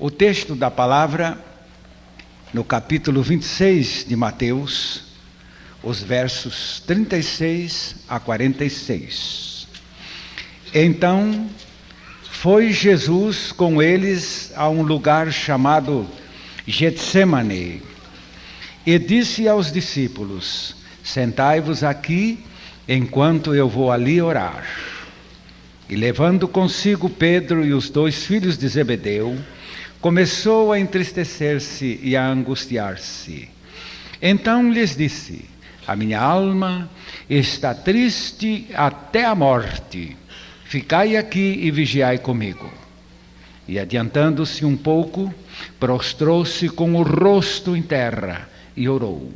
O texto da palavra, no capítulo 26 de Mateus, os versos 36 a 46. Então, foi Jesus com eles a um lugar chamado Getsemane, e disse aos discípulos: sentai-vos aqui, enquanto eu vou ali orar. E levando consigo Pedro e os 2 filhos de Zebedeu, começou a entristecer-se e a angustiar-se. Então lhes disse: a minha alma está triste até a morte. Ficai aqui e vigiai comigo. E adiantando-se um pouco, prostrou-se com o rosto em terra e orou: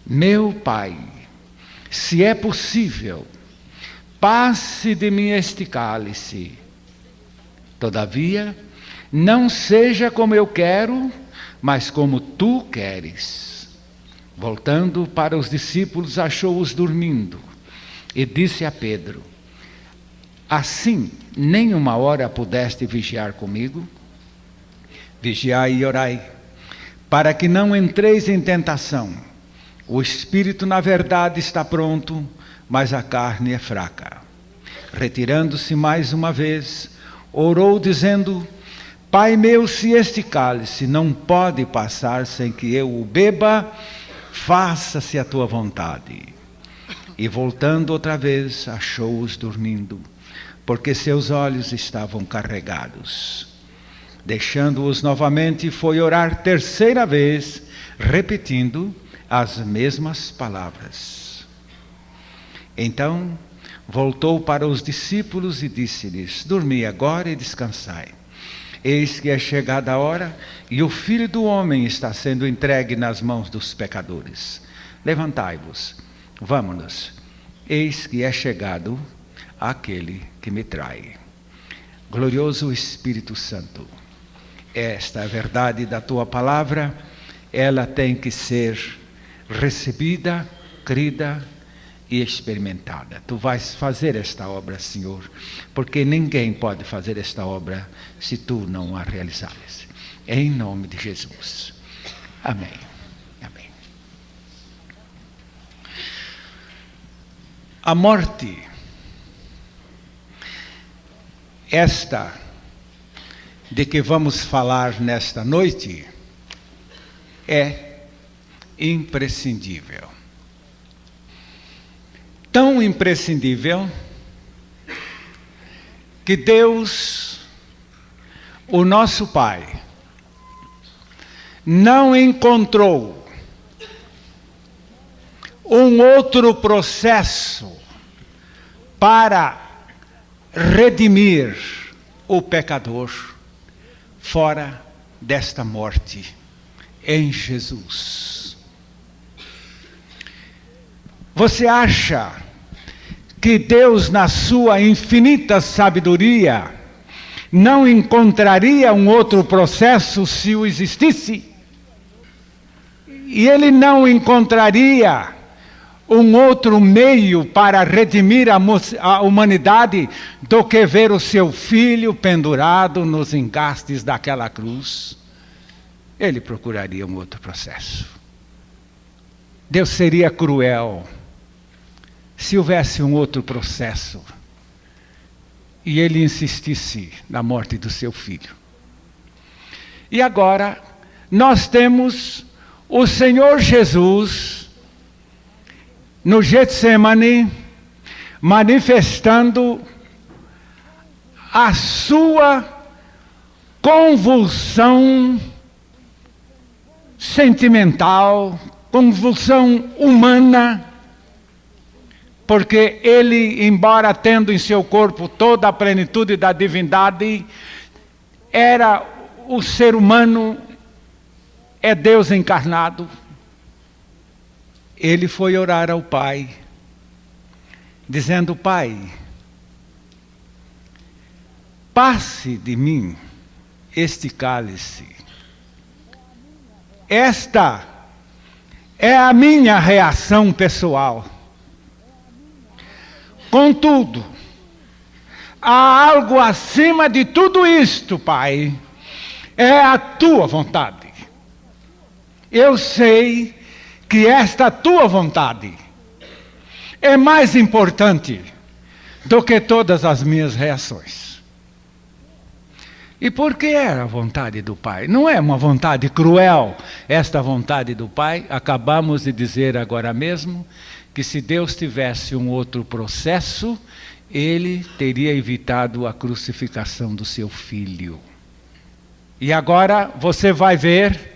meu Pai, se é possível, passe de mim este cálice. Todavia, não seja como eu quero, mas como tu queres. Voltando para os discípulos, achou-os dormindo e disse a Pedro: assim, nem uma hora pudeste vigiar comigo? Vigiai e orai, para que não entreis em tentação. O espírito, na verdade, está pronto, mas a carne é fraca. Retirando-se mais uma vez, orou dizendo: Pai meu, se este cálice não pode passar sem que eu o beba, faça-se a tua vontade. E voltando outra vez, achou-os dormindo, porque seus olhos estavam carregados. Deixando-os novamente, foi orar terceira vez, repetindo as mesmas palavras. Então, voltou para os discípulos e disse-lhes: dormi agora e descansai. Eis que é chegada a hora, e o Filho do Homem está sendo entregue nas mãos dos pecadores. Levantai-vos, vamos-nos. Eis que é chegado aquele que me trai. Glorioso Espírito Santo, esta é a verdade da tua palavra, ela tem que ser recebida, crida e experimentada. Tu vais fazer esta obra, Senhor, porque ninguém pode fazer esta obra se tu não a realizares. Em nome de Jesus. Amém. Amém. A morte, esta de que vamos falar nesta noite, é imprescindível. Tão imprescindível que Deus, o nosso Pai, não encontrou um outro processo para redimir o pecador fora desta morte em Jesus. Você acha que Deus, na sua infinita sabedoria, não encontraria um outro processo se o existisse? E Ele não encontraria um outro meio para redimir a humanidade do que ver o seu filho pendurado nos engastes daquela cruz? Ele procuraria um outro processo. Deus seria cruel se houvesse um outro processo e Ele insistisse na morte do seu filho. E agora nós temos o Senhor Jesus no Getsemane manifestando a sua convulsão sentimental, convulsão humana, porque ele, embora tendo em seu corpo toda a plenitude da divindade, era o ser humano, é Deus encarnado. Ele foi orar ao Pai, dizendo: Pai, passe de mim este cálice. Esta é a minha reação pessoal. Contudo, há algo acima de tudo isto, Pai, é a tua vontade. Eu sei que esta tua vontade é mais importante do que todas as minhas reações. E por que era a vontade do Pai? Não é uma vontade cruel esta vontade do Pai. Acabamos de dizer agora mesmo que se Deus tivesse um outro processo, Ele teria evitado a crucificação do seu Filho. E agora você vai ver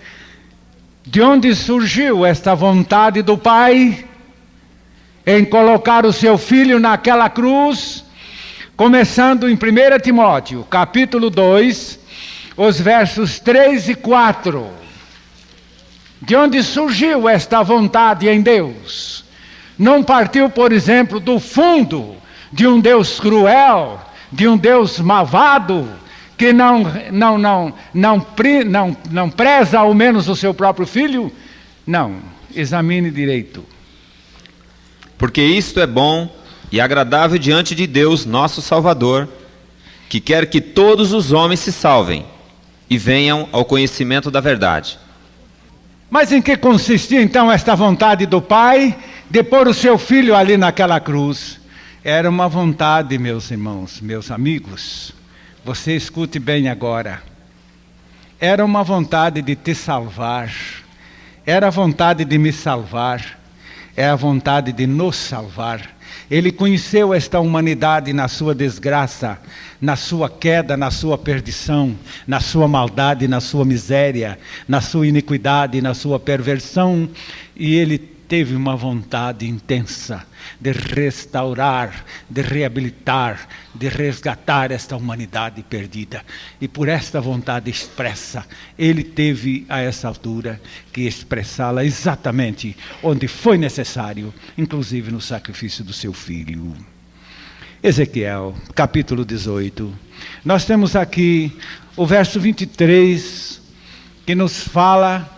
de onde surgiu esta vontade do Pai em colocar o seu Filho naquela cruz, começando em 1 Timóteo, capítulo 2, os versos 3 e 4. De onde surgiu esta vontade em Deus? Não partiu, por exemplo, do fundo de um Deus cruel, de um Deus malvado, que não preza ao menos o seu próprio filho? Não, examine direito. Porque isto é bom e agradável diante de Deus, nosso Salvador, que quer que todos os homens se salvem e venham ao conhecimento da verdade. Mas em que consistia então esta vontade do Pai de pôr o seu filho ali naquela cruz? Era uma vontade, meus irmãos, meus amigos, você escute bem agora. Era uma vontade de te salvar, era a vontade de me salvar, é a vontade de nos salvar. Ele conheceu esta humanidade na sua desgraça, na sua queda, na sua perdição, na sua maldade, na sua miséria, na sua iniquidade, na sua perversão, e Ele teve uma vontade intensa de restaurar, de reabilitar, de resgatar esta humanidade perdida. E por esta vontade expressa, Ele teve a essa altura que expressá-la exatamente onde foi necessário, inclusive no sacrifício do seu Filho. Ezequiel, capítulo 18. Nós temos aqui o verso 23, que nos fala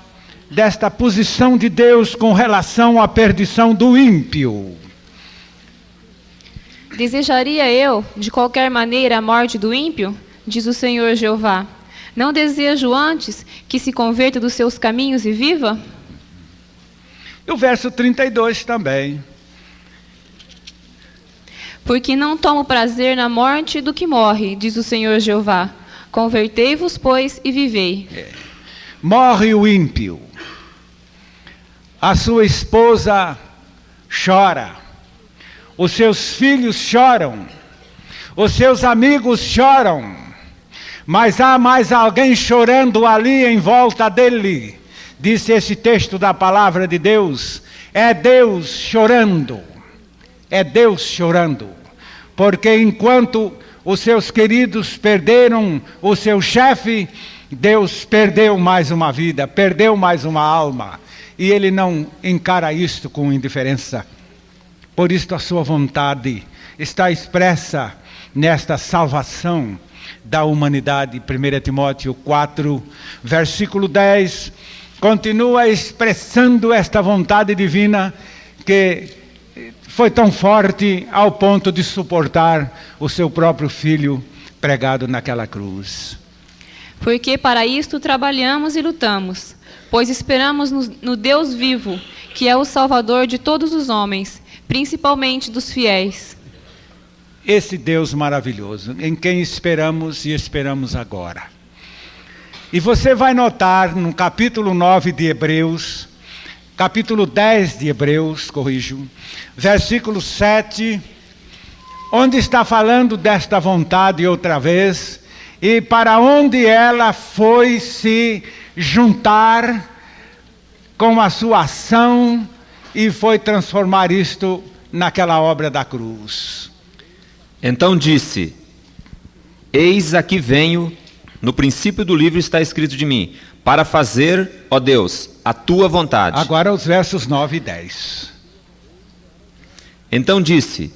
desta posição de Deus com relação à perdição do ímpio. Desejaria eu, de qualquer maneira, a morte do ímpio? Diz o Senhor Jeová. Não desejo antes que se converta dos seus caminhos e viva? E o verso 32 também. Porque não tomo prazer na morte do que morre, diz o Senhor Jeová. Convertei-vos, pois, e vivei. Morre o ímpio. A sua esposa chora. Os seus filhos choram. Os seus amigos choram. Mas há mais alguém chorando ali em volta dele. Disse esse texto da palavra de Deus. É Deus chorando. É Deus chorando. Porque enquanto os seus queridos perderam o seu chefe, Deus perdeu mais uma vida, perdeu mais uma alma. E Ele não encara isto com indiferença. Por isto a sua vontade está expressa nesta salvação da humanidade. 1 Timóteo 4, versículo 10, continua expressando esta vontade divina que foi tão forte ao ponto de suportar o seu próprio filho pregado naquela cruz. Porque para isto trabalhamos e lutamos, pois esperamos no Deus vivo, que é o Salvador de todos os homens, principalmente dos fiéis. Esse Deus maravilhoso, em quem esperamos e esperamos agora. E você vai notar no capítulo 9 de Hebreus, capítulo 10 de Hebreus, versículo 7, onde está falando desta vontade outra vez, e para onde ela foi se juntar com a sua ação e foi transformar isto naquela obra da cruz. Então disse: Eis aqui venho, no princípio do livro está escrito de mim, para fazer, ó Deus, a tua vontade. Agora os versos 9 e 10. Então disse: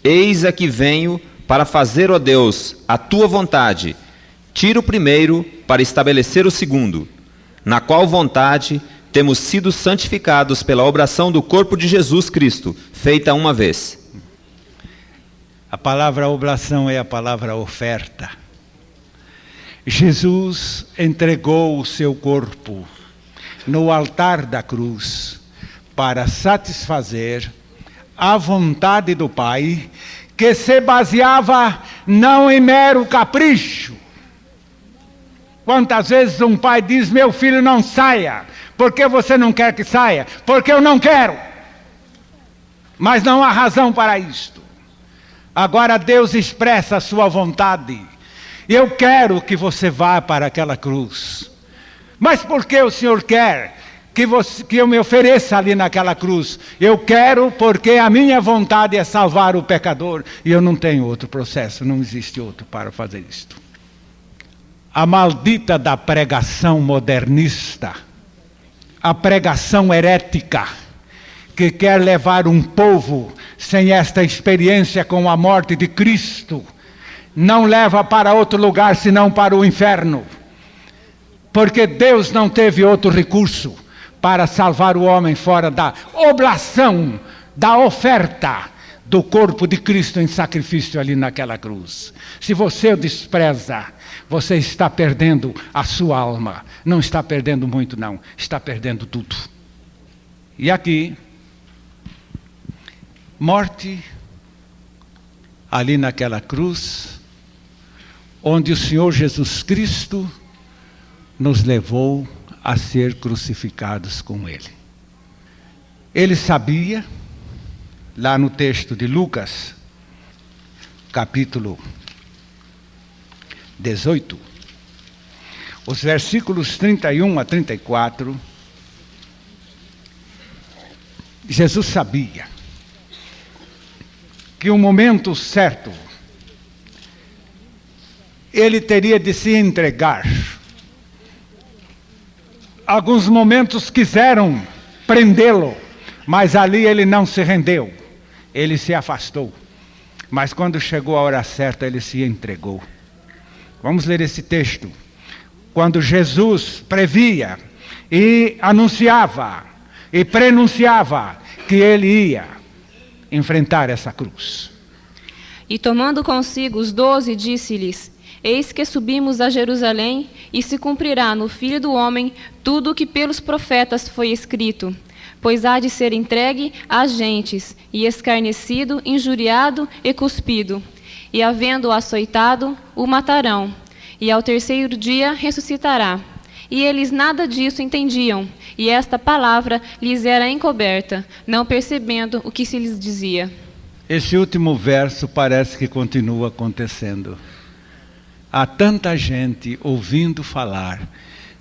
Eis aqui venho, para fazer, ó Deus, a tua vontade. Tira o primeiro para estabelecer o segundo, na qual vontade temos sido santificados pela obração do corpo de Jesus Cristo, feita uma vez. A palavra oblação é a palavra oferta. Jesus entregou o seu corpo no altar da cruz para satisfazer a vontade do Pai, que se baseava não em mero capricho. Quantas vezes um pai diz: meu filho, não saia. Por que você não quer que saia? Porque eu não quero. Mas não há razão para isto. Agora Deus expressa a sua vontade. Eu quero que você vá para aquela cruz. Mas por que o Senhor quer que eu me ofereça ali naquela cruz? Eu quero porque a minha vontade é salvar o pecador. E eu não tenho outro processo, não existe outro para fazer isto. A maldita da pregação modernista, a pregação herética, que quer levar um povo sem esta experiência com a morte de Cristo, não leva para outro lugar senão para o inferno. Porque Deus não teve outro recurso para salvar o homem fora da oblação, da oferta do corpo de Cristo em sacrifício ali naquela cruz. Se você o despreza, você está perdendo a sua alma. Não está perdendo muito, não. Está perdendo tudo. E aqui, morte ali naquela cruz, onde o Senhor Jesus Cristo nos levou a ser crucificados com Ele. Ele sabia, lá no texto de Lucas, capítulo 18, os versículos 31 a 34, Jesus sabia que o momento certo ele teria de se entregar. Alguns momentos quiseram prendê-lo, mas ali ele não se rendeu, ele se afastou. Mas quando chegou a hora certa, ele se entregou. Vamos ler esse texto. Quando Jesus previa e anunciava e prenunciava que ele ia enfrentar essa cruz. E tomando consigo os 12, disse-lhes: eis que subimos a Jerusalém, e se cumprirá no Filho do Homem tudo o que pelos profetas foi escrito. Pois há de ser entregue às gentes, e escarnecido, injuriado e cuspido. E havendo-o açoitado, o matarão. E ao terceiro dia ressuscitará. E eles nada disso entendiam, e esta palavra lhes era encoberta, não percebendo o que se lhes dizia. Esse último verso parece que continua acontecendo. Há tanta gente ouvindo falar,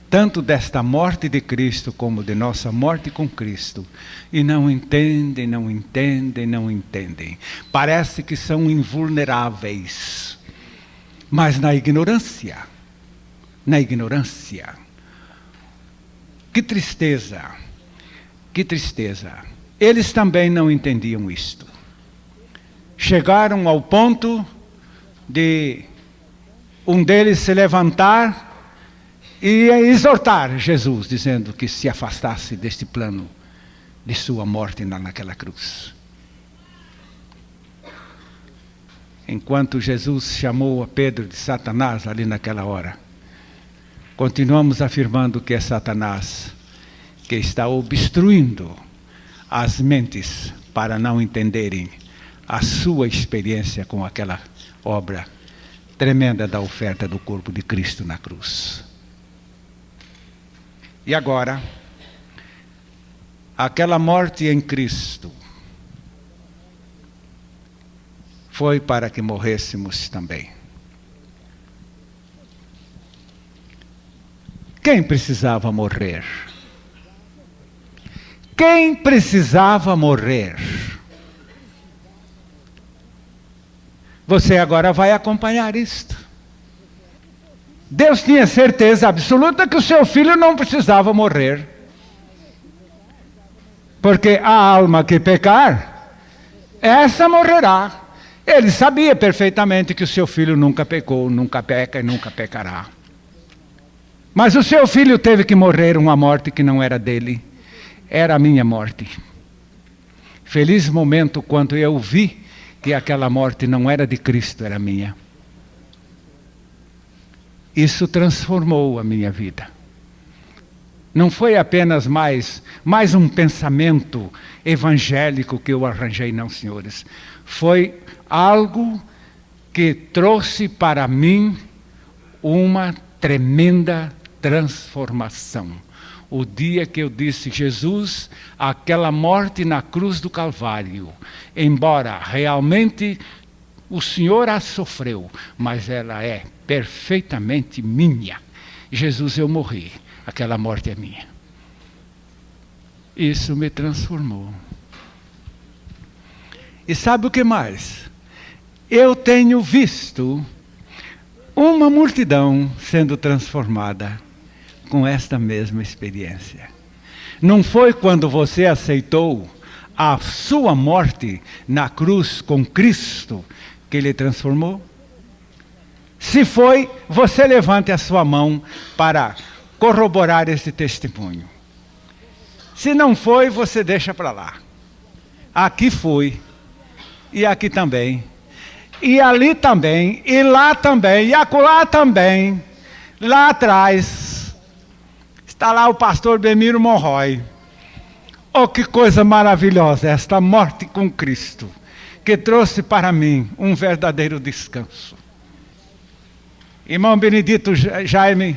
tanto desta morte de Cristo como de nossa morte com Cristo, e não entendem, não entendem, não entendem. Parece que são invulneráveis, mas na ignorância. Que tristeza, que tristeza. Eles também não entendiam isto. Chegaram ao ponto de um deles se levantar e exortar Jesus, dizendo que se afastasse deste plano de sua morte naquela cruz. Enquanto Jesus chamou a Pedro de Satanás ali naquela hora, continuamos afirmando que é Satanás que está obstruindo as mentes para não entenderem a sua experiência com aquela obra tremenda da oferta do corpo de Cristo na cruz. E agora, aquela morte em Cristo foi para que morrêssemos também. Quem precisava morrer? Quem precisava morrer? Você agora vai acompanhar isto. Deus tinha certeza absoluta que o seu filho não precisava morrer. Porque a alma que pecar, essa morrerá. Ele sabia perfeitamente que o seu filho nunca pecou, nunca peca e nunca pecará. Mas o seu filho teve que morrer uma morte que não era dele, era a minha morte. Feliz momento quando eu vi que aquela morte não era de Cristo, era minha. Isso transformou a minha vida. Não foi apenas mais um pensamento evangélico que eu arranjei, não, senhores. Foi algo que trouxe para mim uma tremenda transformação. O dia que eu disse, Jesus, aquela morte na cruz do Calvário, embora realmente o Senhor a sofreu, mas ela é perfeitamente minha. Jesus, eu morri, aquela morte é minha. Isso me transformou. E sabe o que mais? Eu tenho visto uma multidão sendo transformada com esta mesma experiência. Não foi quando você aceitou a sua morte na cruz com Cristo que Ele transformou? Se foi, você levante a sua mão para corroborar esse testemunho. Se não foi, você deixa para lá. Aqui foi, e aqui também, e ali também, e lá também, e acolá também, lá atrás. Está lá o pastor Bemiro Monroy. Oh, que coisa maravilhosa esta morte com Cristo, que trouxe para mim um verdadeiro descanso. Irmão Benedito Jaime,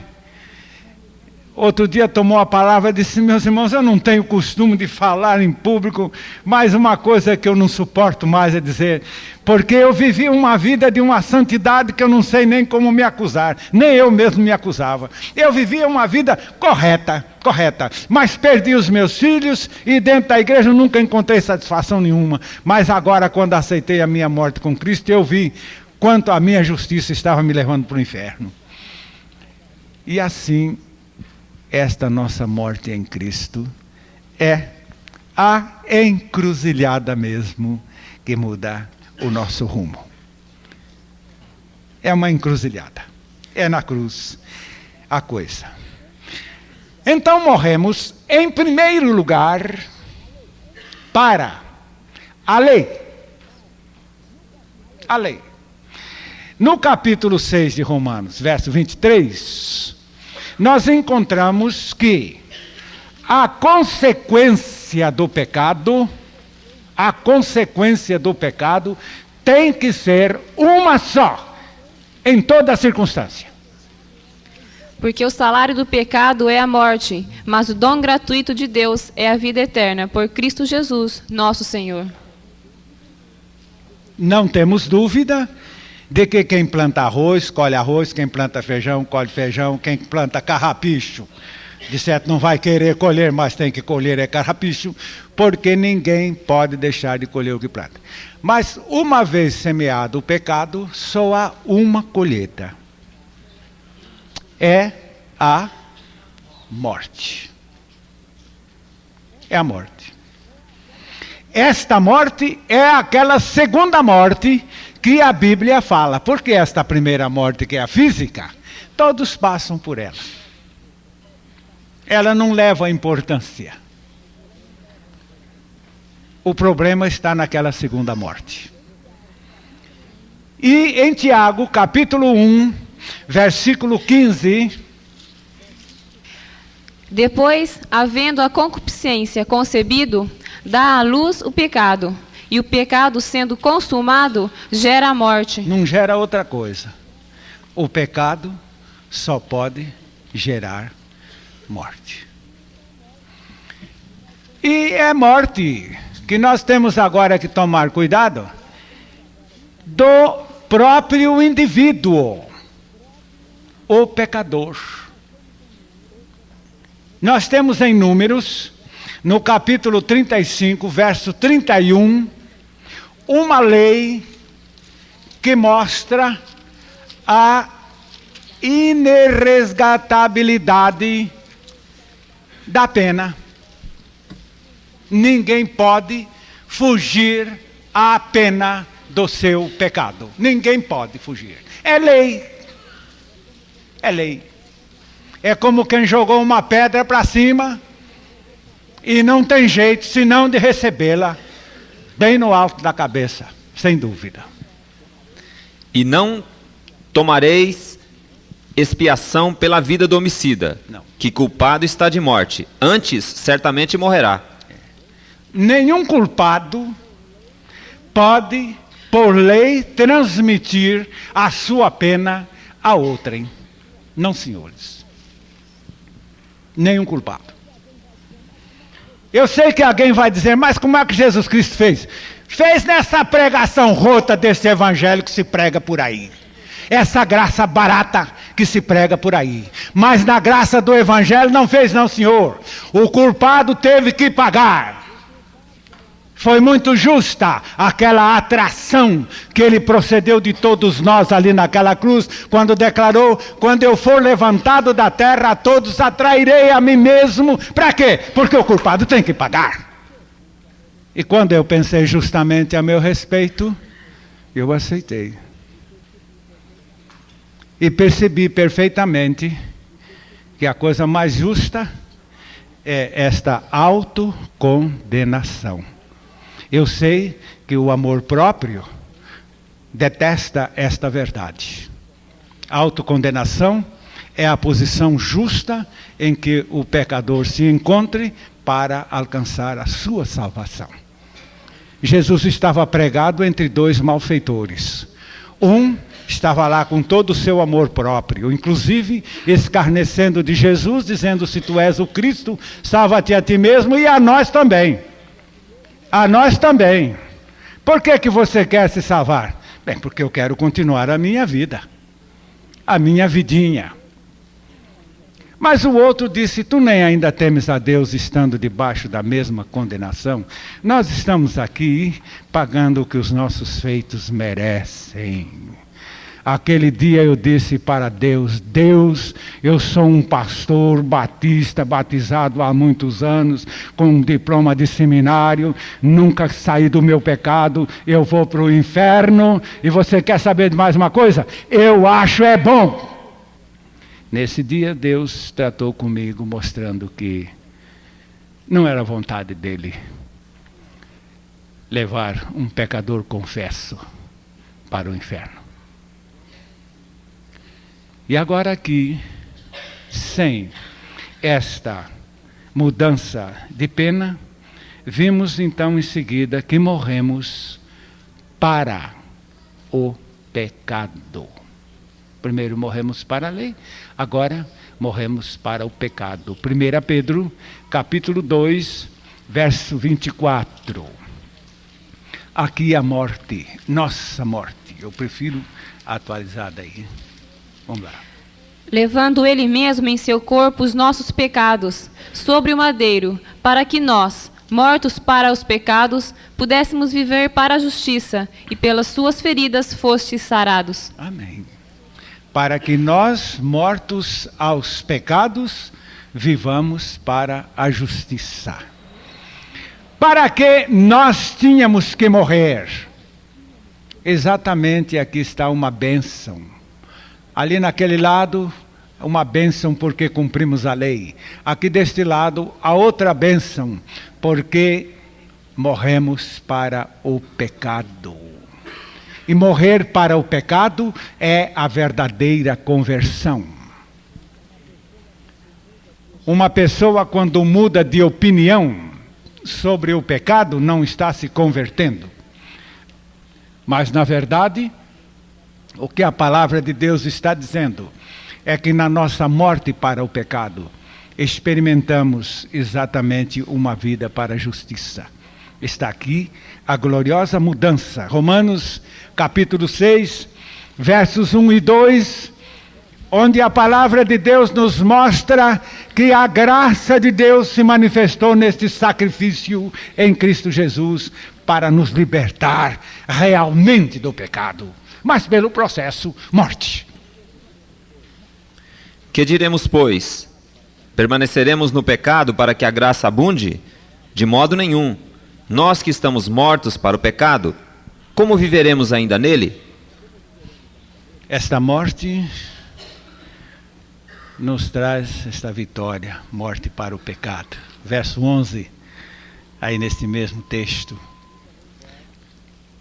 outro dia tomou a palavra e disse, meus irmãos, eu não tenho costume de falar em público, mas uma coisa que eu não suporto mais é dizer, porque eu vivi uma vida de uma santidade que eu não sei nem como me acusar, nem eu mesmo me acusava. Eu vivia uma vida correta, mas perdi os meus filhos e dentro da igreja nunca encontrei satisfação nenhuma. Mas agora, quando aceitei a minha morte com Cristo, eu vi quanto a minha justiça estava me levando para o inferno. E assim, esta nossa morte em Cristo é a encruzilhada mesmo que muda o nosso rumo. É uma encruzilhada. É na cruz a coisa. Então morremos, em primeiro lugar, para a lei. A lei. No capítulo 6 de Romanos, verso 23, nós encontramos que a consequência do pecado tem que ser uma só, em toda circunstância. Porque o salário do pecado é a morte, mas o dom gratuito de Deus é a vida eterna, por Cristo Jesus, nosso Senhor. Não temos dúvida de que quem planta arroz, colhe arroz, quem planta feijão, colhe feijão, quem planta carrapicho, de certo não vai querer colher, mas tem que colher é carrapicho, porque ninguém pode deixar de colher o que planta. Mas uma vez semeado o pecado, só há uma colheita. É a morte. É a morte. Esta morte é aquela segunda morte que a Bíblia fala. Porque esta primeira morte, que é a física, todos passam por ela. Ela não leva importância. O problema está naquela segunda morte. E em Tiago, capítulo 1, versículo 15... Depois, havendo a concupiscência concebido, dá à luz o pecado. E o pecado, sendo consumado, gera a morte. Não gera outra coisa. O pecado só pode gerar morte. E é morte que nós temos agora que tomar cuidado do próprio indivíduo, o pecador. Nós temos em Números, no capítulo 35, verso 31, uma lei que mostra a inerresgatabilidade da pena. Ninguém pode fugir à pena do seu pecado. Ninguém pode fugir. É lei. É lei. É como quem jogou uma pedra para cima e não tem jeito senão de recebê-la bem no alto da cabeça, sem dúvida. E não tomareis expiação pela vida do homicida, Não. que culpado está de morte, antes certamente morrerá. Nenhum culpado pode, por lei, transmitir a sua pena a outrem. Não, senhores. Nenhum culpado. Eu sei que alguém vai dizer, mas como é que Jesus Cristo fez? Fez nessa pregação rota desse evangelho que se prega por aí. Essa graça barata que se prega por aí. Mas na graça do evangelho não fez não, senhor. O culpado teve que pagar. Foi muito justa aquela atração que ele procedeu de todos nós ali naquela cruz, quando declarou, quando eu for levantado da terra, a todos atrairei a mim mesmo. Para quê? Porque o culpado tem que pagar. E quando eu pensei justamente a meu respeito, eu aceitei. E percebi perfeitamente que a coisa mais justa é esta autocondenação. Eu sei que o amor próprio detesta esta verdade. A autocondenação é a posição justa em que o pecador se encontre para alcançar a sua salvação. Jesus estava pregado entre dois malfeitores. Um estava lá com todo o seu amor próprio, inclusive escarnecendo de Jesus, dizendo: se tu és o Cristo, salva-te a ti mesmo e a nós também. A nós também. Por que você quer se salvar? Bem, porque eu quero continuar a minha vida. A minha vidinha. Mas o outro disse: tu nem ainda temes a Deus estando debaixo da mesma condenação? Nós estamos aqui pagando o que os nossos feitos merecem. Aquele dia eu disse para Deus: Deus, eu sou um pastor batista, batizado há muitos anos, com um diploma de seminário, nunca saí do meu pecado, eu vou para o inferno, e você quer saber de mais uma coisa? Eu acho é bom. Nesse dia Deus tratou comigo, mostrando que não era vontade dele levar um pecador confesso para o inferno. E agora aqui, sem esta mudança de pena, vimos então em seguida que morremos para o pecado. Primeiro morremos para a lei, agora morremos para o pecado. 1 Pedro, capítulo 2, verso 24. Aqui a morte, nossa morte. Eu prefiro atualizada aí. Vamos lá. Levando ele mesmo em seu corpo os nossos pecados, sobre o madeiro, para que nós, mortos para os pecados, pudéssemos viver para a justiça, e pelas suas feridas fostes sarados. Amém. Para que nós, mortos aos pecados, vivamos para a justiça. Para que nós tínhamos que morrer? Exatamente aqui está uma bênção. Ali naquele lado, uma bênção porque cumprimos a lei. Aqui deste lado, a outra bênção, porque morremos para o pecado. E morrer para o pecado é a verdadeira conversão. Uma pessoa, quando muda de opinião sobre o pecado, não está se convertendo. Mas, na verdade, o que a palavra de Deus está dizendo é que na nossa morte para o pecado, experimentamos exatamente uma vida para a justiça. Está aqui a gloriosa mudança. Romanos capítulo 6, versos 1 e 2, onde a palavra de Deus nos mostra que a graça de Deus se manifestou neste sacrifício em Cristo Jesus para nos libertar realmente do pecado. Mas pelo processo, morte. Que diremos, pois? Permaneceremos no pecado para que a graça abunde? De modo nenhum. Nós que estamos mortos para o pecado, como viveremos ainda nele? Esta morte nos traz esta vitória, morte para o pecado. Verso 11, aí neste mesmo texto.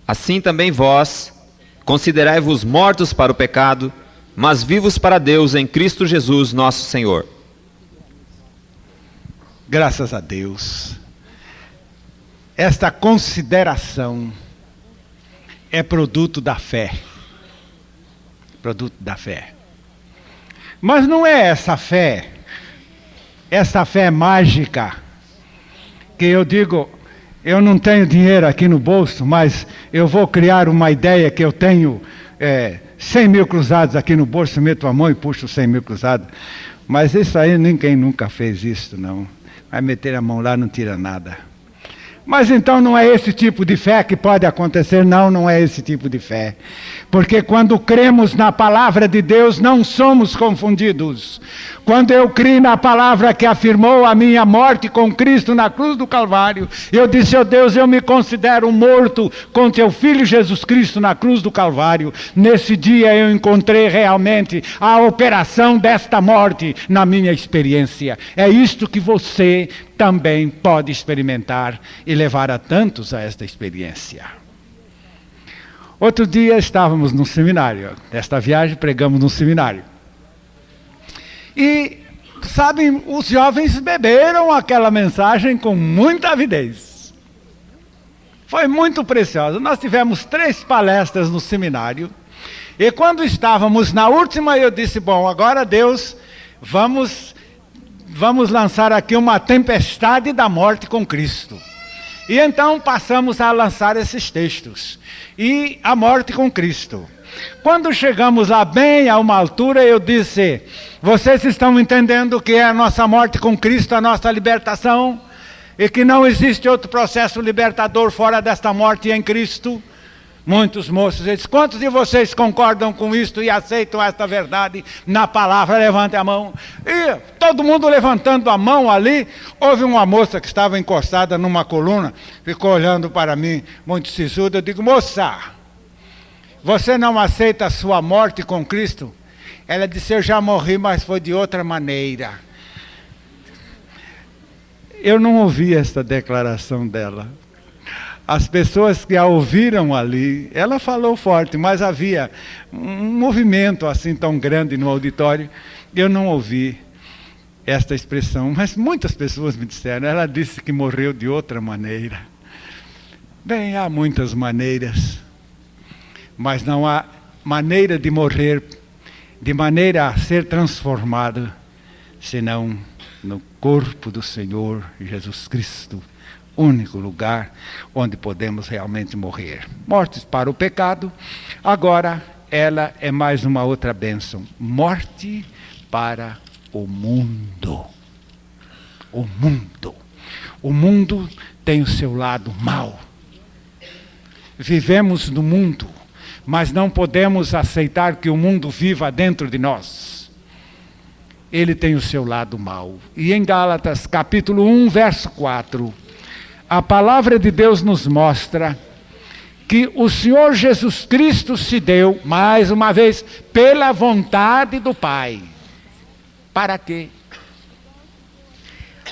Assim também vós, considerai-vos mortos para o pecado, mas vivos para Deus em Cristo Jesus, nosso Senhor. Graças a Deus. Esta consideração é produto da fé. Produto da fé. Mas não é essa fé mágica, que eu digo, eu não tenho dinheiro aqui no bolso, mas eu vou criar uma ideia que eu tenho 100 mil cruzados aqui no bolso, meto a mão e puxo 100 mil cruzados. Mas isso aí ninguém nunca fez isso, não. Vai meter a mão lá, não tira nada. Mas então não é esse tipo de fé que pode acontecer, não é esse tipo de fé. Porque quando cremos na palavra de Deus, não somos confundidos. Quando eu criei na palavra que afirmou a minha morte com Cristo na cruz do Calvário, eu disse, ó Deus, eu me considero morto com teu Filho Jesus Cristo na cruz do Calvário. Nesse dia eu encontrei realmente a operação desta morte na minha experiência. É isto que você também pode experimentar e levar a tantos a esta experiência. Outro dia estávamos num seminário. Nesta viagem pregamos num seminário. E, sabem, os jovens beberam aquela mensagem com muita avidez. Foi muito preciosa. Nós tivemos 3 palestras no seminário. E quando estávamos na última, eu disse, bom, agora Deus, vamos lançar aqui uma tempestade da morte com Cristo. E então passamos a lançar esses textos. E a morte com Cristo. Quando chegamos lá bem a uma altura, eu disse, vocês estão entendendo que é a nossa morte com Cristo, a nossa libertação? E que não existe outro processo libertador fora desta morte em Cristo? Muitos moços, eles, quantos de vocês concordam com isto e aceitam esta verdade na palavra? Levante a mão. E todo mundo levantando a mão ali, houve uma moça que estava encostada numa coluna, ficou olhando para mim, muito sisuda. Eu digo, moça, você não aceita a sua morte com Cristo? Ela disse, eu já morri, mas foi de outra maneira. Eu não ouvi esta declaração dela. As pessoas que a ouviram ali, ela falou forte, mas havia um movimento assim tão grande no auditório, eu não ouvi esta expressão, mas muitas pessoas me disseram, ela disse que morreu de outra maneira. Bem, há muitas maneiras, mas não há maneira de morrer, de maneira a ser transformado, senão no corpo do Senhor Jesus Cristo. Único lugar onde podemos realmente morrer. Mortes para o pecado, agora ela é mais uma outra bênção. Morte para o mundo. O mundo. O mundo tem o seu lado mau. Vivemos no mundo, mas não podemos aceitar que o mundo viva dentro de nós. Ele tem o seu lado mau. E em Gálatas, capítulo 1, verso 4, a palavra de Deus nos mostra que o Senhor Jesus Cristo se deu, mais uma vez, pela vontade do Pai. Para quê?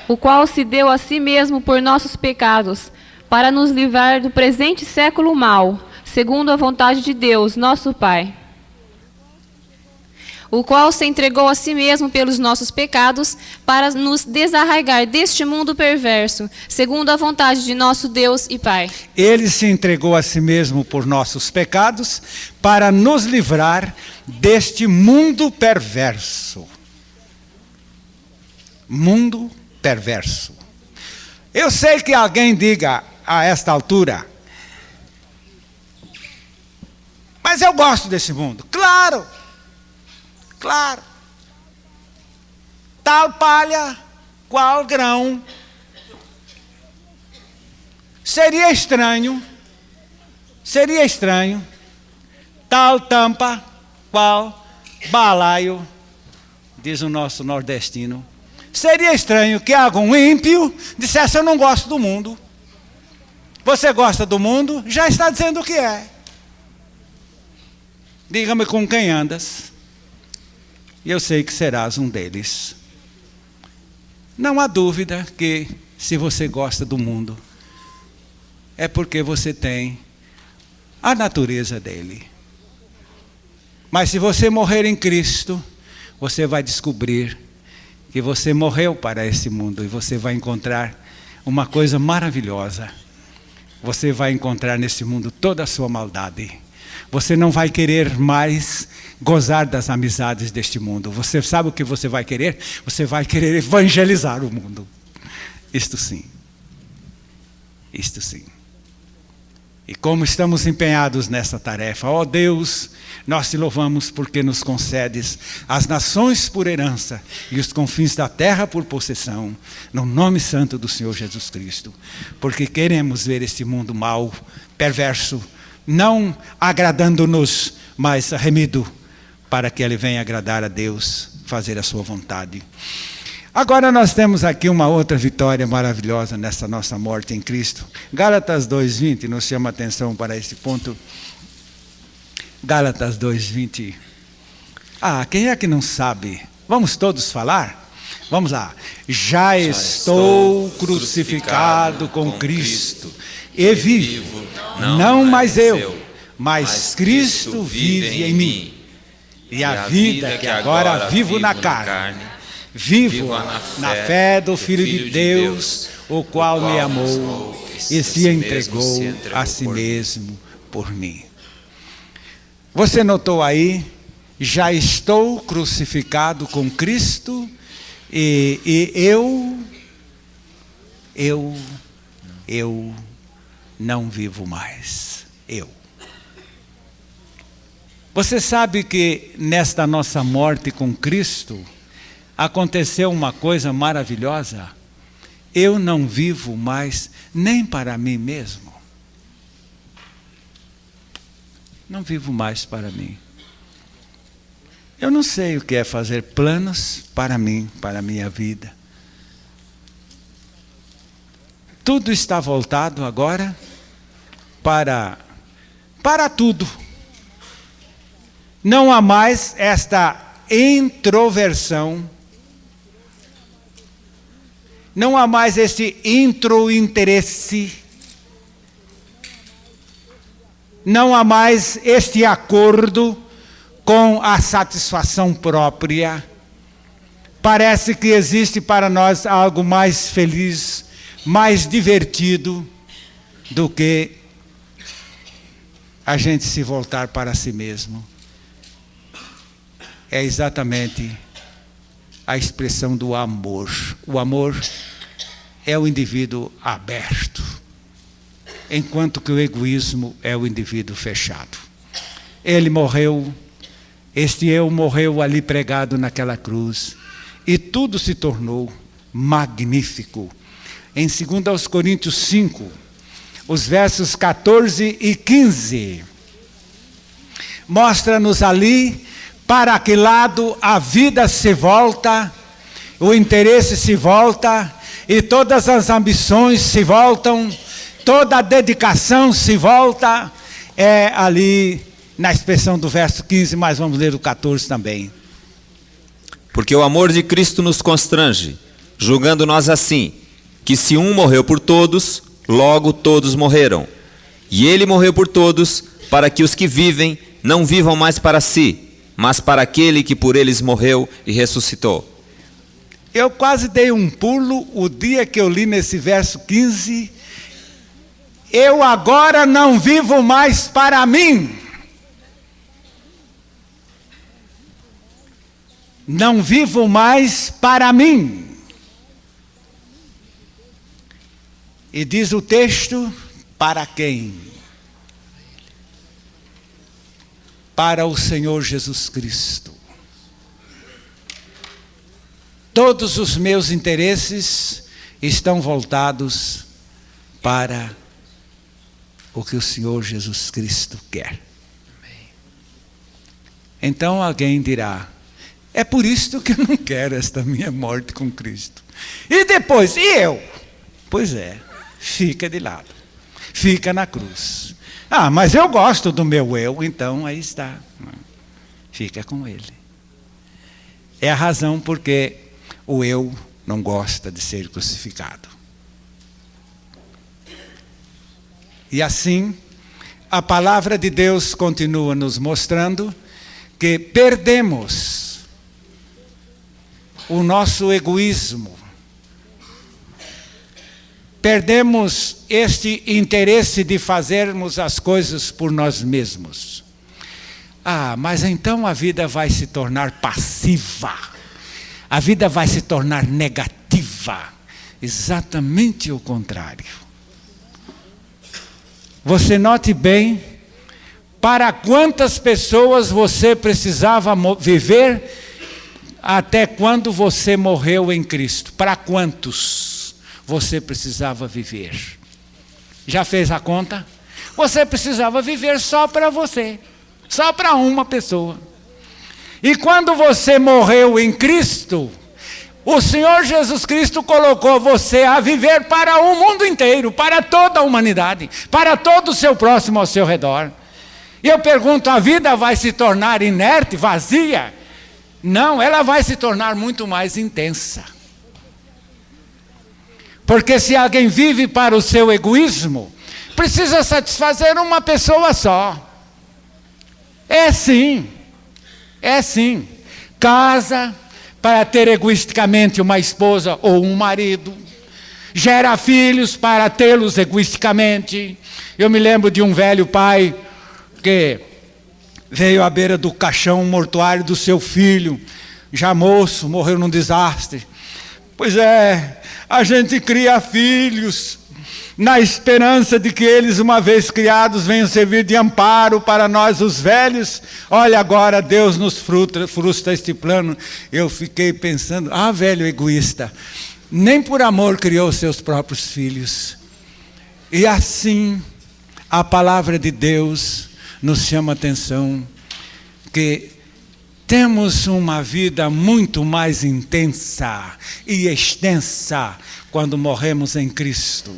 O qual se deu a si mesmo por nossos pecados, para nos livrar do presente século mau, segundo a vontade de Deus, nosso Pai. O qual se entregou a si mesmo pelos nossos pecados, para nos desarraigar deste mundo perverso, segundo a vontade de nosso Deus e Pai. Ele se entregou a si mesmo por nossos pecados, para nos livrar deste mundo perverso. Mundo perverso. Eu sei que alguém diga a esta altura, mas eu gosto desse mundo. Claro! Claro. Tal palha, qual grão. Seria estranho, tal tampa, qual balaio, diz o nosso nordestino. Seria estranho que algum ímpio dissesse, eu não gosto do mundo. Você gosta do mundo? Já está dizendo o que é. Diga-me com quem andas. E eu sei que serás um deles. Não há dúvida que, se você gosta do mundo, é porque você tem a natureza dele. Mas se você morrer em Cristo, você vai descobrir que você morreu para esse mundo e você vai encontrar uma coisa maravilhosa. Você vai encontrar nesse mundo toda a sua maldade. Você não vai querer mais gozar das amizades deste mundo. Você sabe o que você vai querer? Você vai querer evangelizar o mundo. Isto sim. Isto sim. E como estamos empenhados nessa tarefa, ó Deus, nós te louvamos porque nos concedes as nações por herança e os confins da terra por possessão, no nome santo do Senhor Jesus Cristo. Porque queremos ver este mundo mau, perverso, não agradando-nos, mas remido, para que ele venha agradar a Deus, fazer a sua vontade. Agora nós temos aqui uma outra vitória maravilhosa nessa nossa morte em Cristo. Gálatas 2:20 nos chama a atenção para esse ponto. Gálatas 2:20. Quem é que não sabe? Vamos todos falar? Vamos lá. Já estou crucificado com Cristo, e vivo, não mais eu, mas Cristo vive em mim. E a vida que agora vivo na carne, vivo na fé do Filho de Deus, o qual me amou e se entregou a si mesmo por mim. Você notou aí? Já estou crucificado com Cristo e eu não vivo mais. Você sabe que nesta nossa morte com Cristo, aconteceu uma coisa maravilhosa. Eu não vivo mais nem para mim mesmo. Não vivo mais para mim. Eu não sei o que é fazer planos para mim, para a minha vida. Tudo está voltado agora para tudo. Não há mais esta introversão. Não há mais esse introinteresse. Não há mais este acordo com a satisfação própria. Parece que existe para nós algo mais feliz, mais divertido do que a gente se voltar para si mesmo. É exatamente a expressão do amor. O amor é o indivíduo aberto, enquanto que o egoísmo é o indivíduo fechado. Ele morreu, este eu morreu ali pregado naquela cruz, e tudo se tornou magnífico. Em 2 Coríntios 5, os versos 14 e 15, mostra-nos ali para que lado a vida se volta, o interesse se volta, e todas as ambições se voltam, toda a dedicação se volta. É ali na expressão do verso 15, mas vamos ler o 14 também. Porque o amor de Cristo nos constrange, julgando nós assim, que se um morreu por todos, logo todos morreram. E ele morreu por todos, para que os que vivem não vivam mais para si, mas para aquele que por eles morreu e ressuscitou. Eu quase dei um pulo o dia que eu li nesse verso 15. Eu agora não vivo mais para mim. Não vivo mais para mim. E diz o texto, para quem? Para o Senhor Jesus Cristo. Todos os meus interesses estão voltados para o que o Senhor Jesus Cristo quer. Então alguém dirá, é por isso que eu não quero esta minha morte com Cristo. E depois, e eu? Pois é, fica de lado, fica na cruz. Mas eu gosto do meu eu, então aí está. Fica com ele. É a razão porque o eu não gosta de ser crucificado. E assim, a palavra de Deus continua nos mostrando que perdemos o nosso egoísmo, perdemos este interesse de fazermos as coisas por nós mesmos. Mas então a vida vai se tornar passiva, a vida vai se tornar negativa. Exatamente o contrário. Você note bem, para quantas pessoas você precisava viver até quando você morreu em Cristo? Para quantos você precisava viver? Já fez a conta? Você precisava viver só para você, só para uma pessoa. E quando você morreu em Cristo, o Senhor Jesus Cristo colocou você a viver para o mundo inteiro, para toda a humanidade, para todo o seu próximo ao seu redor. E eu pergunto, a vida vai se tornar inerte, vazia? Não, ela vai se tornar muito mais intensa. Porque se alguém vive para o seu egoísmo, precisa satisfazer uma pessoa só. É sim. Casa para ter egoisticamente uma esposa ou um marido. Gera filhos para tê-los egoisticamente. Eu me lembro de um velho pai que veio à beira do caixão mortuário do seu filho, já moço, morreu num desastre. Pois é, a gente cria filhos na esperança de que eles, uma vez criados, venham servir de amparo para nós os velhos. Olha, agora Deus nos frustra este plano. Eu fiquei pensando, velho egoísta, nem por amor criou seus próprios filhos. E assim, a palavra de Deus nos chama a atenção que temos uma vida muito mais intensa e extensa quando morremos em Cristo.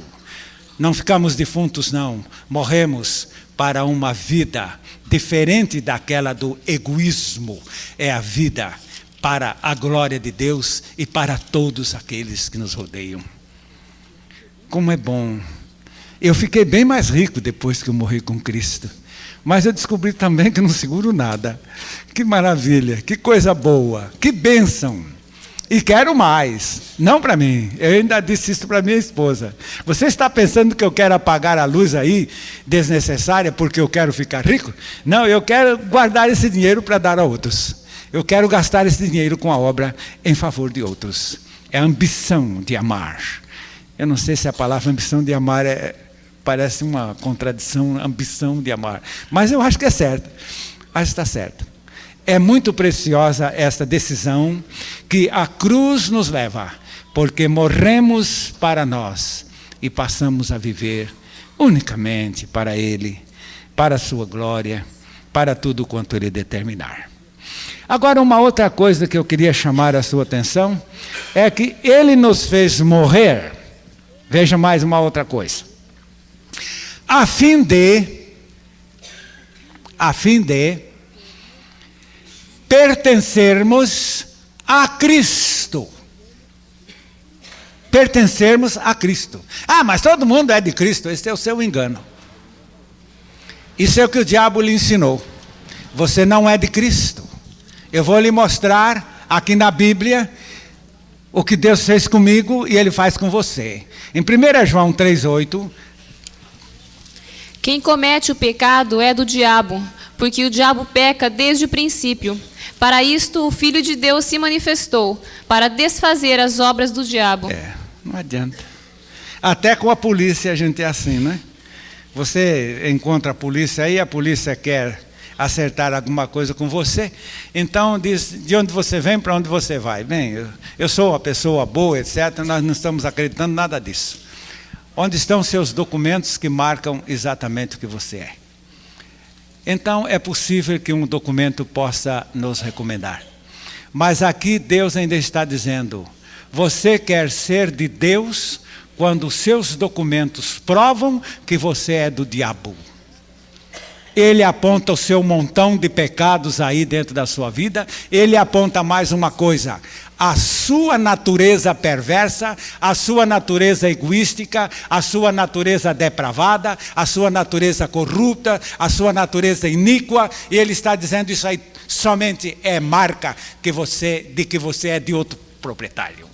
Não ficamos defuntos, não. Morremos para uma vida diferente daquela do egoísmo. É a vida para a glória de Deus e para todos aqueles que nos rodeiam. Como é bom. Eu fiquei bem mais rico depois que eu morri com Cristo. Mas eu descobri também que não seguro nada. Que maravilha, que coisa boa, que bênção. E quero mais, não para mim. Eu ainda disse isso para minha esposa. Você está pensando que eu quero apagar a luz aí, desnecessária, porque eu quero ficar rico? Não, eu quero guardar esse dinheiro para dar a outros. Eu quero gastar esse dinheiro com a obra em favor de outros. É a ambição de amar. Eu não sei se a palavra ambição de amar parece uma contradição, ambição de amar. Mas eu acho que é certo. Acho que está certo. É muito preciosa esta decisão que a cruz nos leva, porque morremos para nós e passamos a viver unicamente para Ele, para a sua glória, para tudo quanto Ele determinar. Agora, uma outra coisa que eu queria chamar a sua atenção é que Ele nos fez morrer. Veja mais uma outra coisa. A fim de pertencermos a Cristo. Pertencermos a Cristo. Mas todo mundo é de Cristo. Esse é o seu engano. Isso é o que o diabo lhe ensinou. Você não é de Cristo. Eu vou lhe mostrar aqui na Bíblia o que Deus fez comigo e Ele faz com você. Em 1 João 3,8... Quem comete o pecado é do diabo, porque o diabo peca desde o princípio. Para isto o Filho de Deus se manifestou, para desfazer as obras do diabo. Não adianta. Até com a polícia a gente é assim, né? Você encontra a polícia aí, a polícia quer acertar alguma coisa com você, então diz, de onde você vem, para onde você vai? Bem, eu sou uma pessoa boa, etc., nós não estamos acreditando nada disso. Onde estão seus documentos que marcam exatamente o que você é? Então, é possível que um documento possa nos recomendar. Mas aqui Deus ainda está dizendo, você quer ser de Deus quando os seus documentos provam que você é do diabo. Ele aponta o seu montão de pecados aí dentro da sua vida. Ele aponta mais uma coisa. A sua natureza perversa, a sua natureza egoística, a sua natureza depravada, a sua natureza corrupta, a sua natureza iníqua. E ele está dizendo, isso aí somente é marca de que você é de outro proprietário.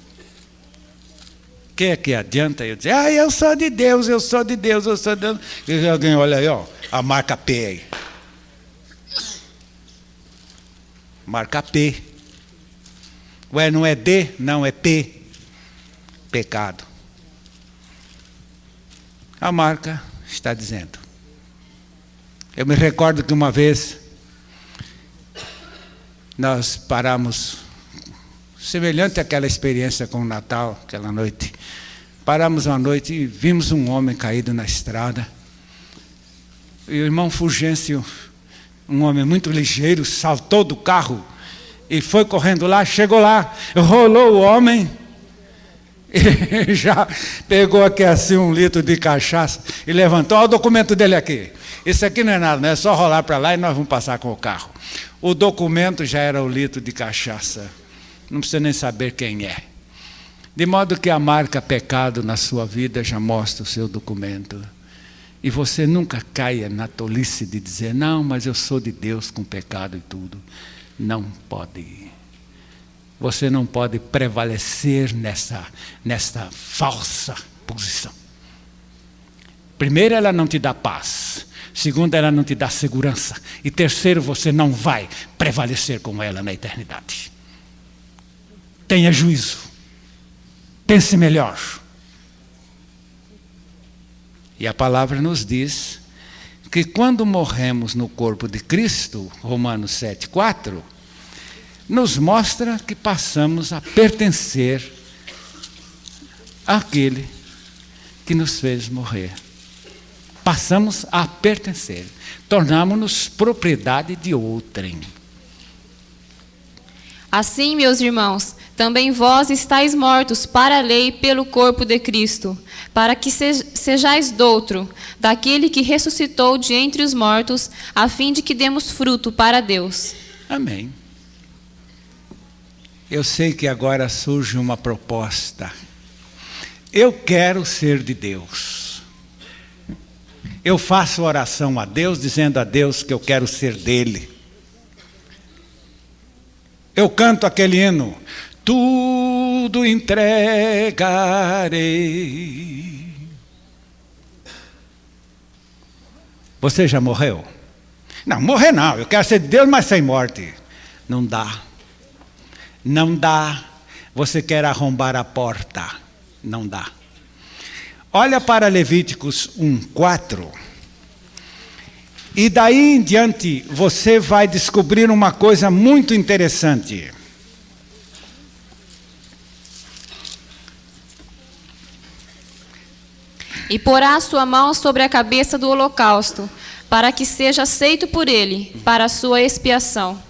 Que adianta eu dizer, eu sou de Deus, eu sou de Deus, eu sou de Deus. E alguém olha aí, ó, a marca P aí. Marca P. Ué, não é D, não é P. Pecado. A marca está dizendo. Eu me recordo que uma vez nós paramos, semelhante àquela experiência com o Natal, aquela noite. Paramos uma noite e vimos um homem caído na estrada. E o irmão Fulgêncio, um homem muito ligeiro, saltou do carro e foi correndo lá, chegou lá, rolou o homem, e já pegou aqui assim 1 litro de cachaça e levantou, olha o documento dele aqui. Isso aqui não é nada, não é só rolar para lá e nós vamos passar com o carro. O documento já era 1 litro de cachaça, não precisa nem saber quem é. De modo que a marca pecado na sua vida já mostra o seu documento. E você nunca caia na tolice de dizer, não, mas eu sou de Deus com pecado e tudo. Não pode. Você não pode prevalecer nessa falsa posição. Primeiro, ela não te dá paz. Segundo, ela não te dá segurança. E terceiro, você não vai prevalecer com ela na eternidade. Tenha juízo. Pense melhor. E a palavra nos diz que quando morremos no corpo de Cristo, Romanos 7,4, nos mostra que passamos a pertencer àquele que nos fez morrer. Passamos a pertencer. Tornamos-nos propriedade de outrem. Assim, meus irmãos, também vós estáis mortos para a lei pelo corpo de Cristo, para que sejais doutro, daquele que ressuscitou de entre os mortos, a fim de que demos fruto para Deus. Amém. Eu sei que agora surge uma proposta. Eu quero ser de Deus. Eu faço oração a Deus, dizendo a Deus que eu quero ser dele. Eu canto aquele hino, tudo entregarei. Você já morreu? Não, morrer não, eu quero ser de Deus, mas sem morte. Não dá. Não dá. Você quer arrombar a porta. Não dá. Olha para Levíticos 1:4. E daí em diante você vai descobrir uma coisa muito interessante. E porá a sua mão sobre a cabeça do holocausto, para que seja aceito por ele, para a sua expiação.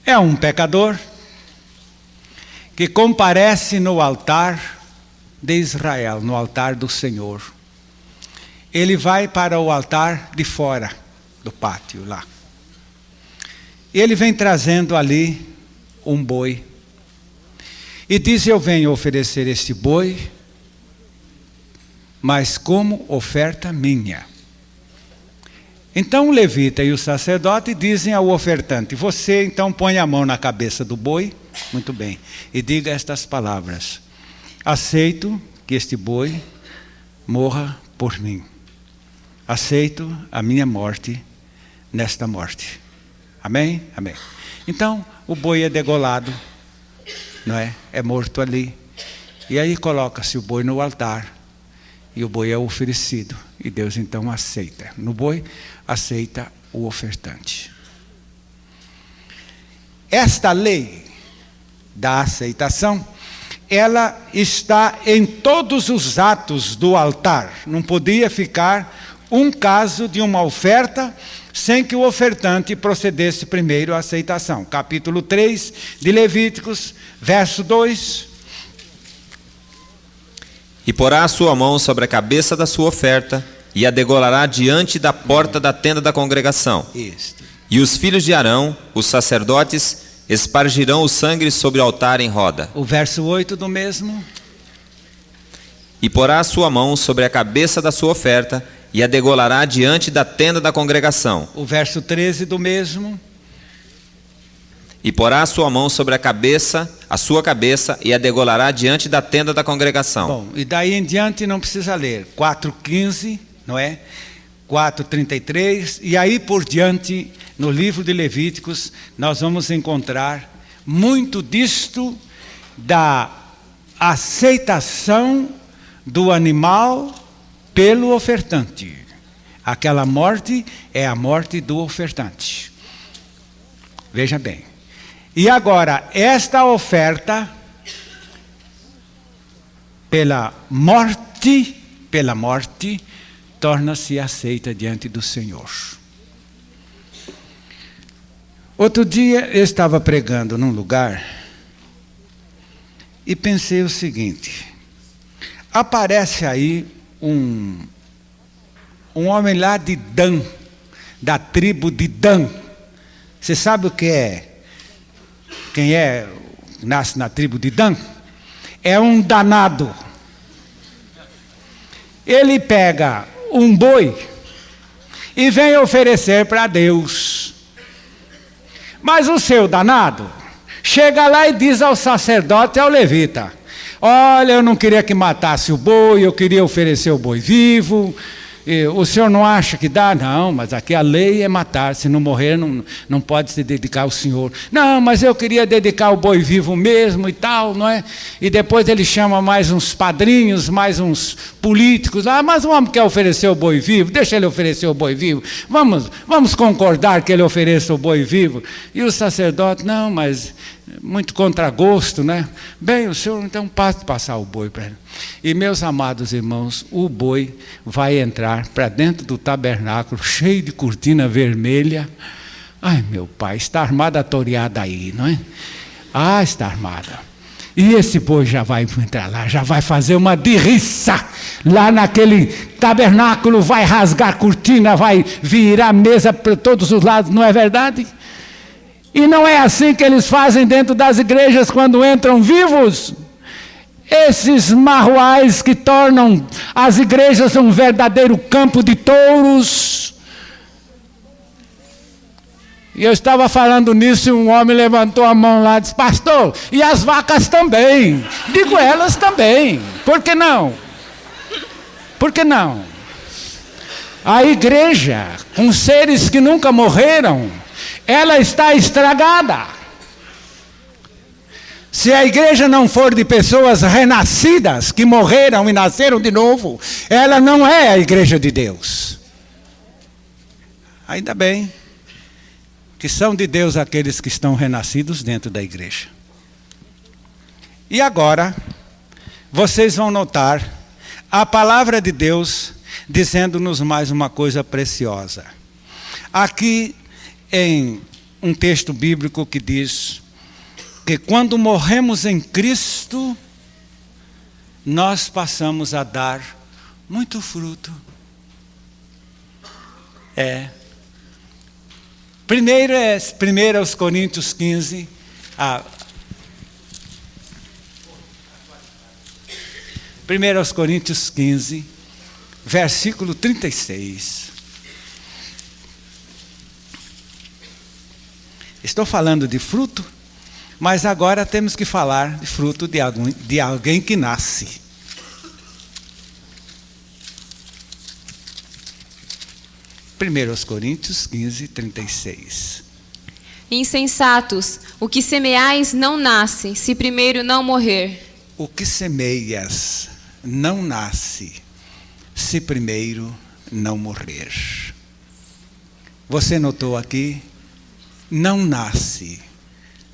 É um pecador que comparece no altar de Israel, no altar do Senhor. Ele vai para o altar de fora do pátio lá. Ele vem trazendo ali um boi. E diz, eu venho oferecer este boi, mas como oferta minha. Então o levita e o sacerdote dizem ao ofertante, você então põe a mão na cabeça do boi, muito bem, e diga estas palavras, aceito que este boi morra por mim. Aceito a minha morte nesta morte. Amém? Amém. Então, o boi é degolado, não é? É morto ali. E aí coloca-se o boi no altar. E o boi é oferecido. E Deus então aceita. No boi, aceita o ofertante. Esta lei da aceitação, ela está em todos os atos do altar. Não podia ficar um caso de uma oferta sem que o ofertante procedesse primeiro à aceitação. Capítulo 3 de Levíticos, verso 2. E porá a sua mão sobre a cabeça da sua oferta, e a degolará diante da porta da tenda da congregação. Isto. E os filhos de Arão, os sacerdotes, espargirão o sangue sobre o altar em roda. O verso 8 do mesmo. E porá a sua mão sobre a cabeça da sua oferta, e a degolará diante da tenda da congregação. O verso 13 do mesmo. E porá a sua mão sobre a sua cabeça, e a degolará diante da tenda da congregação. Bom, e daí em diante não precisa ler. 4:15, não é? 4:33, e aí por diante, no livro de Levíticos, nós vamos encontrar muito disto da aceitação do animal pelo ofertante. Aquela morte é a morte do ofertante. Veja bem. E agora, esta oferta pela morte, torna-se aceita diante do Senhor. Outro dia eu estava pregando num lugar e pensei o seguinte: aparece aí um homem lá de Dan, da tribo de Dan. Você sabe o que é? Quem nasce na tribo de Dan? É um danado. Ele pega um boi e vem oferecer para Deus. Mas o seu danado chega lá e diz ao sacerdote e ao levita: olha, eu não queria que matasse o boi, eu queria oferecer o boi vivo. O senhor não acha que dá? Não, mas aqui a lei é matar, se não morrer não pode se dedicar ao senhor. Não, mas eu queria dedicar o boi vivo mesmo e tal, não é? E depois ele chama mais uns padrinhos, mais uns políticos. Mas o homem quer oferecer o boi vivo, deixa ele oferecer o boi vivo. Vamos concordar que ele ofereça o boi vivo. E o sacerdote: não, mas muito contragosto, né? Bem, o senhor então pode passar o boi para ele. E meus amados irmãos, o boi vai entrar para dentro do tabernáculo, cheio de cortina vermelha. Ai, meu pai, está armada a toreada aí, não é? Está armada. E esse boi já vai entrar lá, já vai fazer uma dirriça lá naquele tabernáculo, vai rasgar a cortina, vai virar a mesa para todos os lados, não é verdade? E não é assim que eles fazem dentro das igrejas quando entram vivos? Esses marruais que tornam as igrejas um verdadeiro campo de touros. E eu estava falando nisso e um homem levantou a mão lá e disse: pastor, e as vacas também? Digo, elas também. Por que não? Por que não? A igreja, com seres que nunca morreram, ela está estragada. Se a igreja não for de pessoas renascidas, que morreram e nasceram de novo, ela não é a igreja de Deus. Ainda bem que são de Deus aqueles que estão renascidos dentro da igreja. E agora, vocês vão notar a palavra de Deus dizendo-nos mais uma coisa preciosa. Aqui em um texto bíblico que diz que quando morremos em Cristo, nós passamos a dar muito fruto. Primeiro é 1 Coríntios 15, 1 Coríntios 15, versículo 36. Estou falando de fruto, mas agora temos que falar de fruto de alguém que nasce. Primeiros Coríntios 15, 36. Insensatos, o que semeais não nasce, se primeiro não morrer. O que semeias não nasce, se primeiro não morrer. Você notou aqui? Não nasce.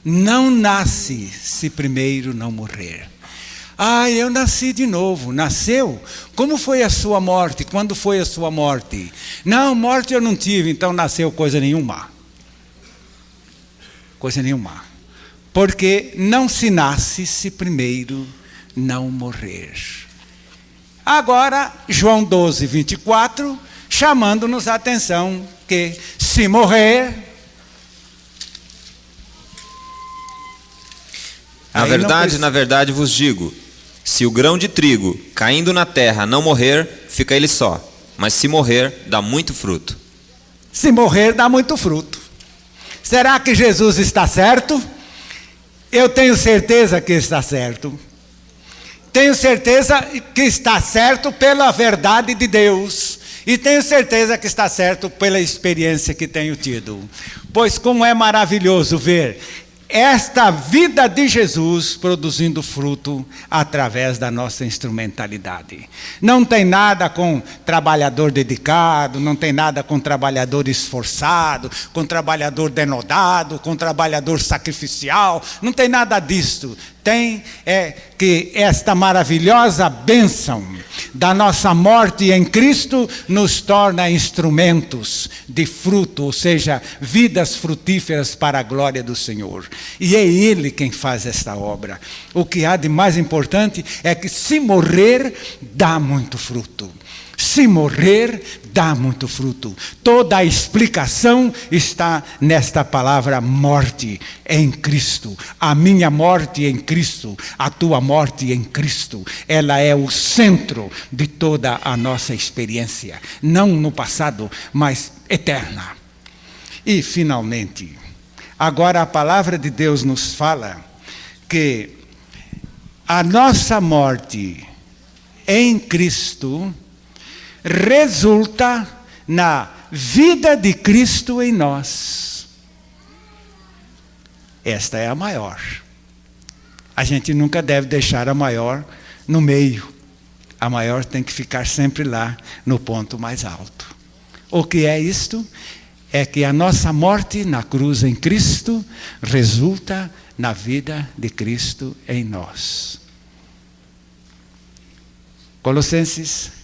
Não nasce se primeiro não morrer. Eu nasci de novo. Nasceu? Como foi a sua morte? Quando foi a sua morte? Não, morte eu não tive, então nasceu coisa nenhuma. Coisa nenhuma. Porque não se nasce se primeiro não morrer. Agora, João 12, 24, chamando-nos a atenção que se morrer... Na verdade vos digo, se o grão de trigo caindo na terra não morrer, fica ele só, mas se morrer, dá muito fruto. Se morrer, dá muito fruto. Será que Jesus está certo? Eu tenho certeza que está certo. Tenho certeza que está certo pela verdade de Deus. E tenho certeza que está certo pela experiência que tenho tido. Pois como é maravilhoso ver esta vida de Jesus produzindo fruto através da nossa instrumentalidade. Não tem nada com trabalhador dedicado, não tem nada com trabalhador esforçado, com trabalhador denodado, com trabalhador sacrificial, não tem nada disso. Tem que esta maravilhosa bênção da nossa morte em Cristo nos torna instrumentos de fruto, ou seja, vidas frutíferas para a glória do Senhor. E é Ele quem faz esta obra. O que há de mais importante é que se morrer, dá muito fruto. Se morrer, dá muito fruto. Toda a explicação está nesta palavra morte em Cristo. A minha morte em Cristo, a tua morte em Cristo, ela é o centro de toda a nossa experiência. Não no passado, mas eterna. E finalmente, agora a palavra de Deus nos fala que a nossa morte em Cristo resulta na vida de Cristo em nós. Esta é a maior. A gente nunca deve deixar a maior no meio. A maior tem que ficar sempre lá, no ponto mais alto. O que é isto? É que a nossa morte na cruz em Cristo resulta na vida de Cristo em nós. Colossenses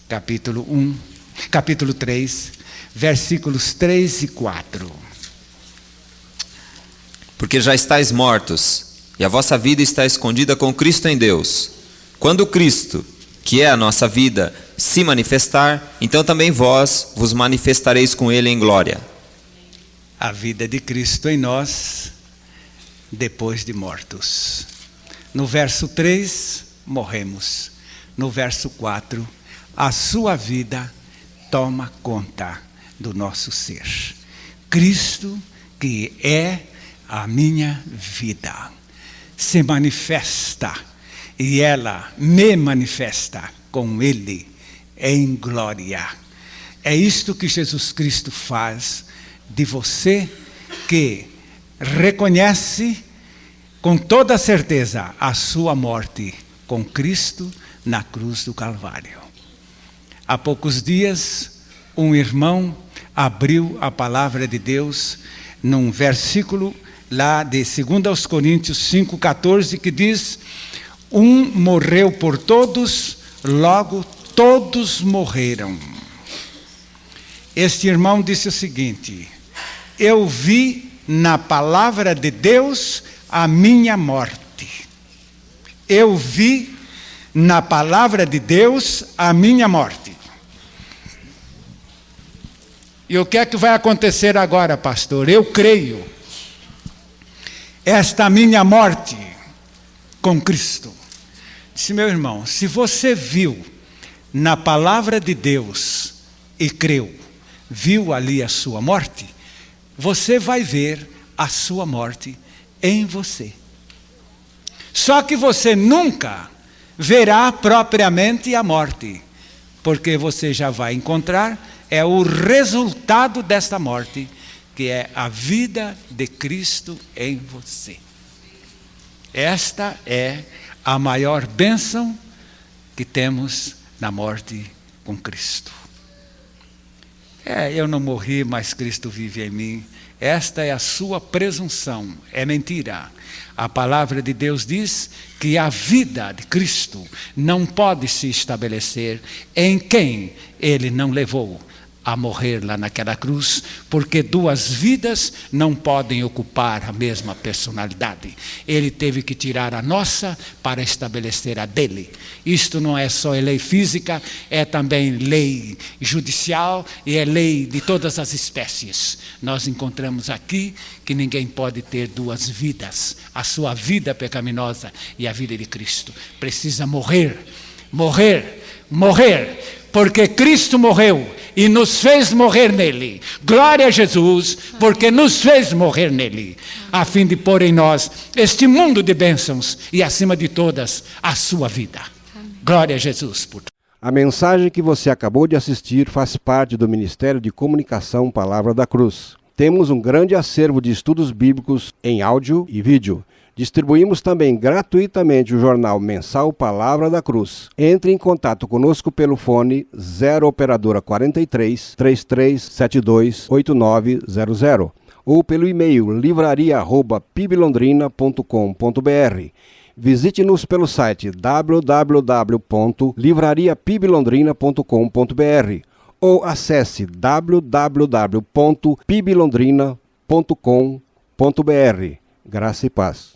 capítulo 3, versículos 3 e 4. Porque já estáis mortos, e a vossa vida está escondida com Cristo em Deus. Quando Cristo, que é a nossa vida, se manifestar, então também vós vos manifestareis com Ele em glória. A vida de Cristo em nós, depois de mortos. No verso 3, morremos. No verso 4, a sua vida toma conta do nosso ser. Cristo, que é a minha vida, se manifesta e ela me manifesta com Ele em glória. É isto que Jesus Cristo faz de você que reconhece com toda certeza a sua morte com Cristo na cruz do Calvário. Há poucos dias, um irmão abriu a palavra de Deus num versículo lá de 2 Coríntios 5,14, que diz: um morreu por todos, logo todos morreram. Este irmão disse o seguinte: eu vi na palavra de Deus a minha morte. Eu vi na palavra de Deus a minha morte. E o que é que vai acontecer agora, pastor? Eu creio. Esta minha morte com Cristo. Disse, meu irmão, se você viu na palavra de Deus e creu, viu ali a sua morte, você vai ver a sua morte em você. Só que você nunca verá propriamente a morte, porque você já vai encontrar o resultado desta morte, que é a vida de Cristo em você. Esta é a maior bênção que temos na morte com Cristo. Eu não morri, mas Cristo vive em mim. Esta é a sua presunção, é mentira. A palavra de Deus diz que a vida de Cristo não pode se estabelecer em quem Ele não levou a morrer lá naquela cruz, porque duas vidas não podem ocupar a mesma personalidade. Ele teve que tirar a nossa para estabelecer a dele. Isto não é só lei física, é também lei judicial e é lei de todas as espécies. Nós encontramos aqui que ninguém pode ter duas vidas, a sua vida pecaminosa e a vida de Cristo. Precisa morrer Morrer, porque Cristo morreu e nos fez morrer nele. Glória a Jesus, porque nos fez morrer nele, a fim de pôr em nós este mundo de bênçãos e, acima de todas, a sua vida. Glória a Jesus. A mensagem que você acabou de assistir faz parte do Ministério de Comunicação Palavra da Cruz. Temos um grande acervo de estudos bíblicos em áudio e vídeo. Distribuímos também gratuitamente o jornal mensal Palavra da Cruz. Entre em contato conosco pelo fone 0 operadora 43 3372 8900 ou pelo e-mail livraria@piblondrina.com.br. Visite-nos pelo site www.livrariapiblondrina.com.br ou acesse www.piblondrina.com.br. Graça e paz.